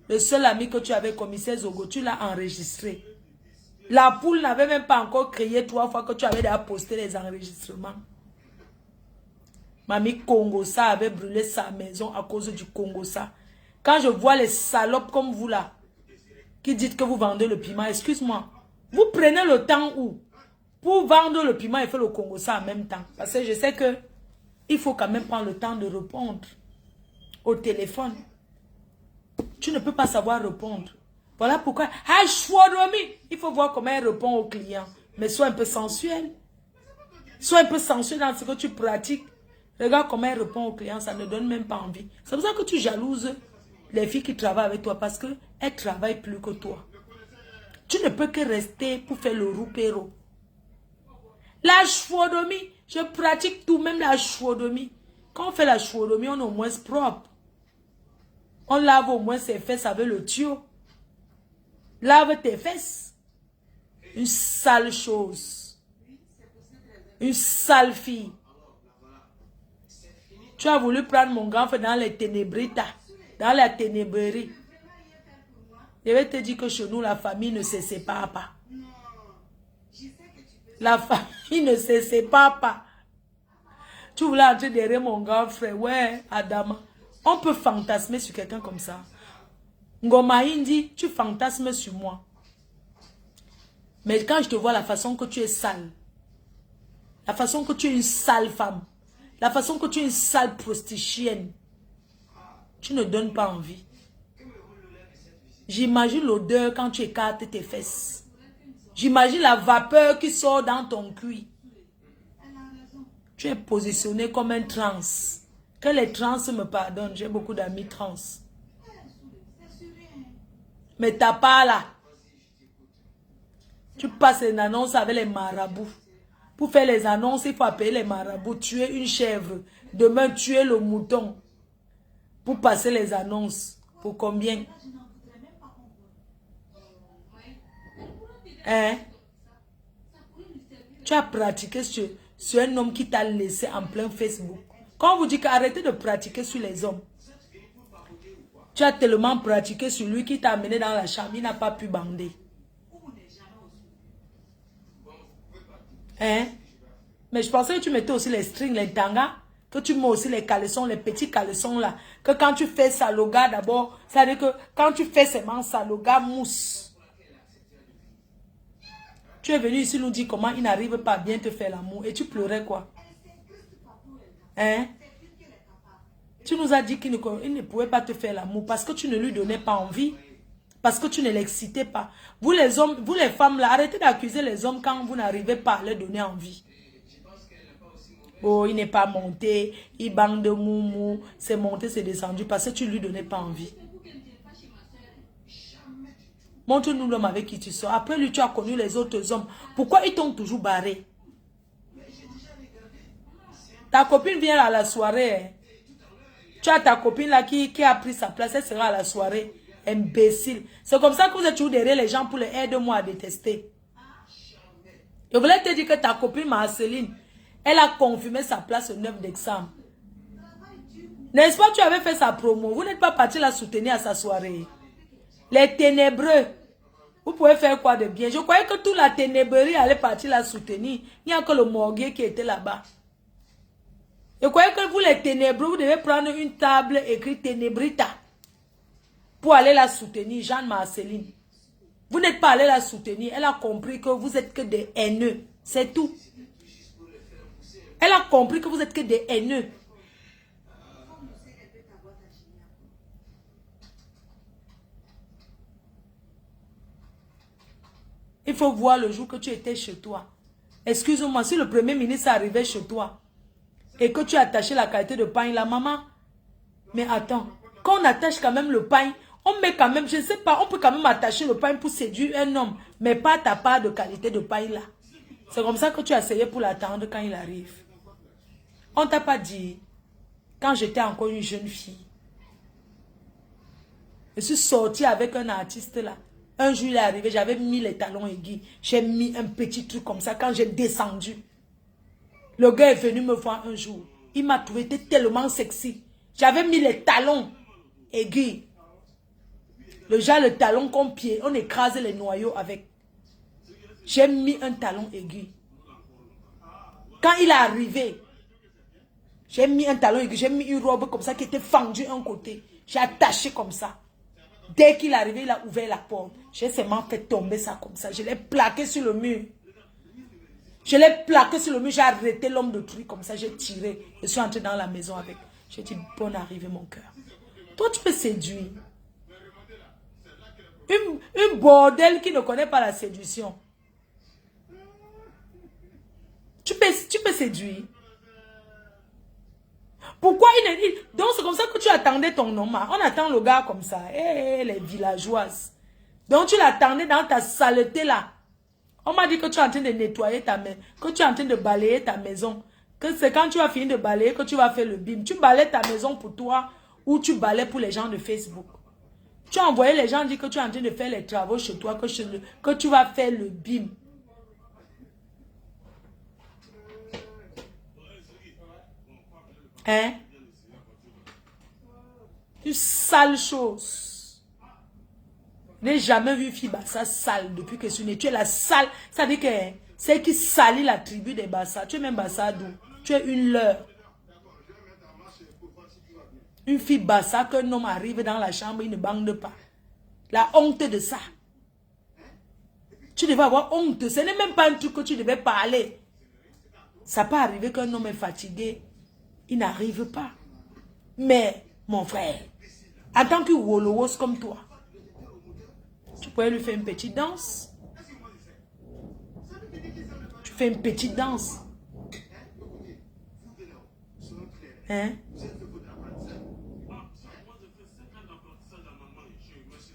Le seul ami que tu avais, commissaire Zogo, tu l'as enregistré. La poule n'avait même pas encore crié 3 fois que tu avais déjà posté les enregistrements. Mamie Congosa avait brûlé sa maison à cause du Congosa. Quand je vois les salopes comme vous là, qui dites que vous vendez le piment, excuse-moi, vous prenez le temps où? Pour vendre le piment et faire le Congosa en même temps. Parce que je sais que il faut quand même prendre le temps de répondre au téléphone. Tu ne peux pas savoir répondre. Voilà pourquoi, il faut voir comment elle répond aux clients. Mais sois un peu sensuel. Sois un peu sensuel dans ce que tu pratiques. Regarde comment elle répond aux clients, ça ne donne même pas envie. C'est pour ça que tu jalouses les filles qui travaillent avec toi parce qu'elles travaillent plus que toi. Tu ne peux que rester pour faire le roupéro. La chouodomie, je pratique tout, même la chouodomie. Quand on fait la chouodomie, on est au moins propre. On lave au moins ses fesses avec le tuyau. Lave tes fesses. Une sale chose. Une sale fille. Tu as voulu prendre mon grand frère dans les ténébritas. Dans la ténébrerie. Je vais te dire que chez nous, la famille ne se sépare pas. La famille ne se sépare pas. Tu voulais entrer derrière mon grand frère. Ouais, Adama. On peut fantasmer sur quelqu'un comme ça. Ngoma Indi, tu fantasmes sur moi. Mais quand je te vois la façon que tu es sale, la façon que tu es une sale femme, la façon que tu es une sale prostituée, tu ne donnes pas envie. J'imagine l'odeur quand tu écartes tes fesses. J'imagine la vapeur qui sort dans ton cuir. Tu es positionné comme un trans. Que les trans me pardonnent, j'ai beaucoup d'amis trans. Mais t'as pas là. Tu passes une annonce avec les marabouts. Pour faire les annonces, il faut appeler les marabouts. Tuer une chèvre. Demain, tuer le mouton. Pour passer les annonces. Pour combien? Hein? Tu as pratiqué sur un homme qui t'a laissé en plein Facebook. Quand on vous dit qu'arrêtez de pratiquer sur les hommes. Tu as tellement pratiqué sur lui qui t'a amené dans la chambre. Il n'a pas pu bander. Hein? Mais je pensais que tu mettais aussi les strings, les tangas. Que tu mets aussi les caleçons, les petits caleçons là. Que quand tu fais saloga d'abord, ça veut dire que quand tu fais seulement saloga mousse. Tu es venu ici nous dire comment il n'arrive pas à bien te faire l'amour. Et tu pleurais quoi? Hein? Tu nous as dit qu'il ne pouvait pas te faire l'amour parce que tu ne lui donnais pas envie. Parce que tu ne l'excitais pas. Vous les hommes, vous les femmes là, arrêtez d'accuser les hommes quand vous n'arrivez pas à leur donner envie. Oh, il n'est pas monté, il bande de moumou, c'est monté, c'est descendu parce que tu ne lui donnais pas envie. Montre-nous l'homme avec qui tu sors. Après lui, tu as connu les autres hommes. Pourquoi ils t'ont toujours barré? Ta copine vient à la soirée. Hein? Tu as ta copine là qui a pris sa place. Elle sera à la soirée. Imbécile. C'est comme ça que vous êtes toujours derrière les gens pour les aider moi à détester. Je voulais te dire que ta copine Marceline, elle a confirmé sa place au 9 décembre. N'est-ce pas, tu avais fait sa promo. Vous n'êtes pas parti la soutenir à sa soirée. Les ténébreux. Vous pouvez faire quoi de bien? Je croyais que toute la ténébrerie allait partir la soutenir. Il n'y a que le morguier qui était là-bas. Je croyais que vous les ténébreux, vous devez prendre une table écrite Ténébrita pour aller la soutenir, Jeanne Marceline. Vous n'êtes pas allé la soutenir. Elle a compris que vous êtes que des haineux. C'est tout. Elle a compris que vous êtes que des haineux. Il faut voir le jour que tu étais chez toi. Excuse-moi, si le premier ministre arrivait chez toi et que tu as attaché la qualité de pain, la maman, mais attends, quand on attache quand même le pain, On met quand même, je ne sais pas, on peut quand même attacher le pain pour séduire un homme, mais pas ta part de qualité de pain là. C'est comme ça que tu as essayé pour l'attendre quand il arrive. On t'a pas dit, quand j'étais encore une jeune fille, je suis sortie avec un artiste là. Un jour il est arrivé, j'avais mis les talons aigus. J'ai mis un petit truc comme ça quand j'ai descendu. Le gars est venu me voir un jour. Il m'a trouvé tellement sexy. J'avais mis les talons aigus. Le talon comme pied. On écrase les noyaux avec. J'ai mis un talon aigu. Quand il est arrivé, j'ai mis un talon aigu. J'ai mis une robe comme ça qui était fendue un côté. J'ai attaché comme ça. Dès qu'il est arrivé, il a ouvert la porte. J'ai seulement fait tomber ça comme ça. Je l'ai plaqué sur le mur. Je l'ai plaqué sur le mur. J'ai arrêté l'homme de truc comme ça. J'ai tiré. Je suis entré dans la maison avec. J'ai dit, bonne arrivée mon cœur. Toi, tu peux séduire. Une bordel qui ne connaît pas la séduction. Tu peux séduire. Pourquoi il est dit? Donc c'est comme ça que tu attendais ton homme. On attend le gars comme ça. Les villageoises. Donc tu l'attendais dans ta saleté là. On m'a dit que tu es en train de nettoyer ta maison. Que tu es en train de balayer ta maison. Que c'est quand tu vas finir de balayer que tu vas faire le bim. Tu balayes ta maison pour toi ou tu balayes pour les gens de Facebook. Tu as envoyé les gens dire que tu es en train de faire les travaux chez toi. Que tu vas faire le bim. Hein? Une sale chose. Je n'ai jamais vu une fille Bassa sale depuis que je suis née. Tu es la sale. Ça veut dire que c'est qui salit la tribu des Bassa. Tu es même Bassa d'où? Tu es une leurre. Une fille Bassa qu'un homme arrive dans la chambre, il ne bande pas. La honte de ça. Tu devais avoir honte. Ce n'est même pas un truc que tu devais parler. Ça peut arriver qu'un homme est fatigué. Il n'arrive pas. Mais, mon frère, en tant que Wolowos comme toi, tu pourrais lui faire une petite danse. Tu fais une petite danse. Hein?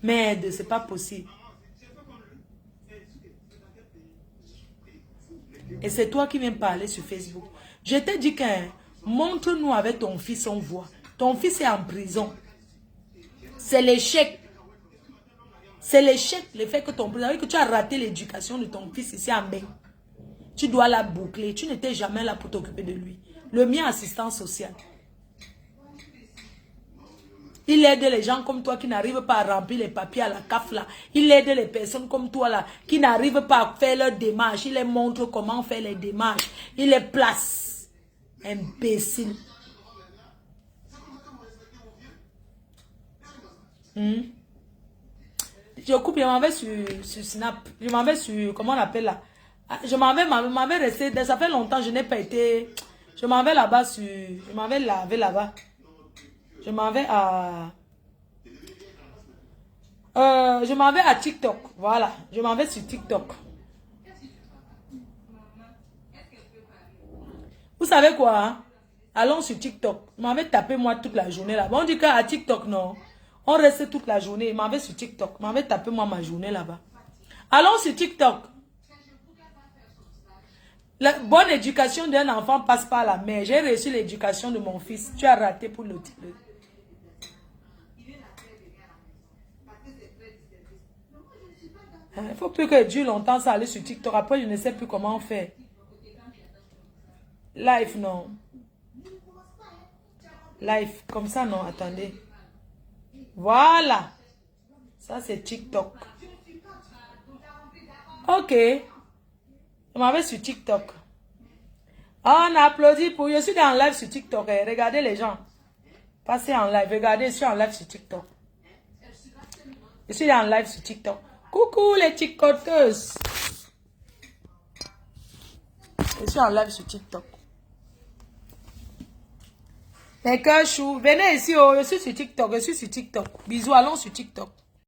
Merde, c'est pas possible. Et c'est toi qui viens parler sur Facebook. Je t'ai dit que montre-nous avec ton fils, on voit. Ton fils est en prison. C'est l'échec. C'est l'échec, le fait que que tu as raté l'éducation de ton fils ici en bain. Tu dois la boucler. Tu n'étais jamais là pour t'occuper de lui. Le mien, assistant social. Il aide les gens comme toi qui n'arrivent pas à remplir les papiers à la CAF là. Il aide les personnes comme toi là qui n'arrivent pas à faire leurs démarches. Il les montre comment faire les démarches. Il les place. Imbécile. Je coupe, je m'en vais sur Snap. Je m'en vais sur, comment on appelle là? Je m'en vais rester, ça fait longtemps, je n'ai pas été. Je m'en vais là-bas sur, je m'en vais laver là-bas. Je m'en vais à... je m'en vais à TikTok. Voilà. Je m'en vais sur TikTok. Vous savez quoi? Hein? Allons sur TikTok. Je m'en vais taper moi toute la journée là-bas. On dit qu'à TikTok, non. On reste toute la journée. Je m'en vais sur TikTok. Je m'en vais taper moi ma journée là-bas. Allons sur TikTok. La bonne éducation d'un enfant passe par la mère. J'ai reçu l'éducation de mon fils. Tu as raté pour le... Il faut plus que dure longtemps ça aller sur TikTok. Après, je ne sais plus comment faire. Live, non. Live, comme ça, non. Attendez. Voilà. Ça, c'est TikTok. Ok. Je m'en vais sur TikTok. On applaudit pour... Je suis en live sur TikTok. Regardez les gens. Passez en live. Regardez, je suis en live sur TikTok. Je suis en live sur TikTok. Coucou les TikTokers. Je suis en live sur TikTok. Les cœurs chou. Venez ici, oh, je suis sur TikTok. Je suis sur TikTok. Bisous, allons sur TikTok.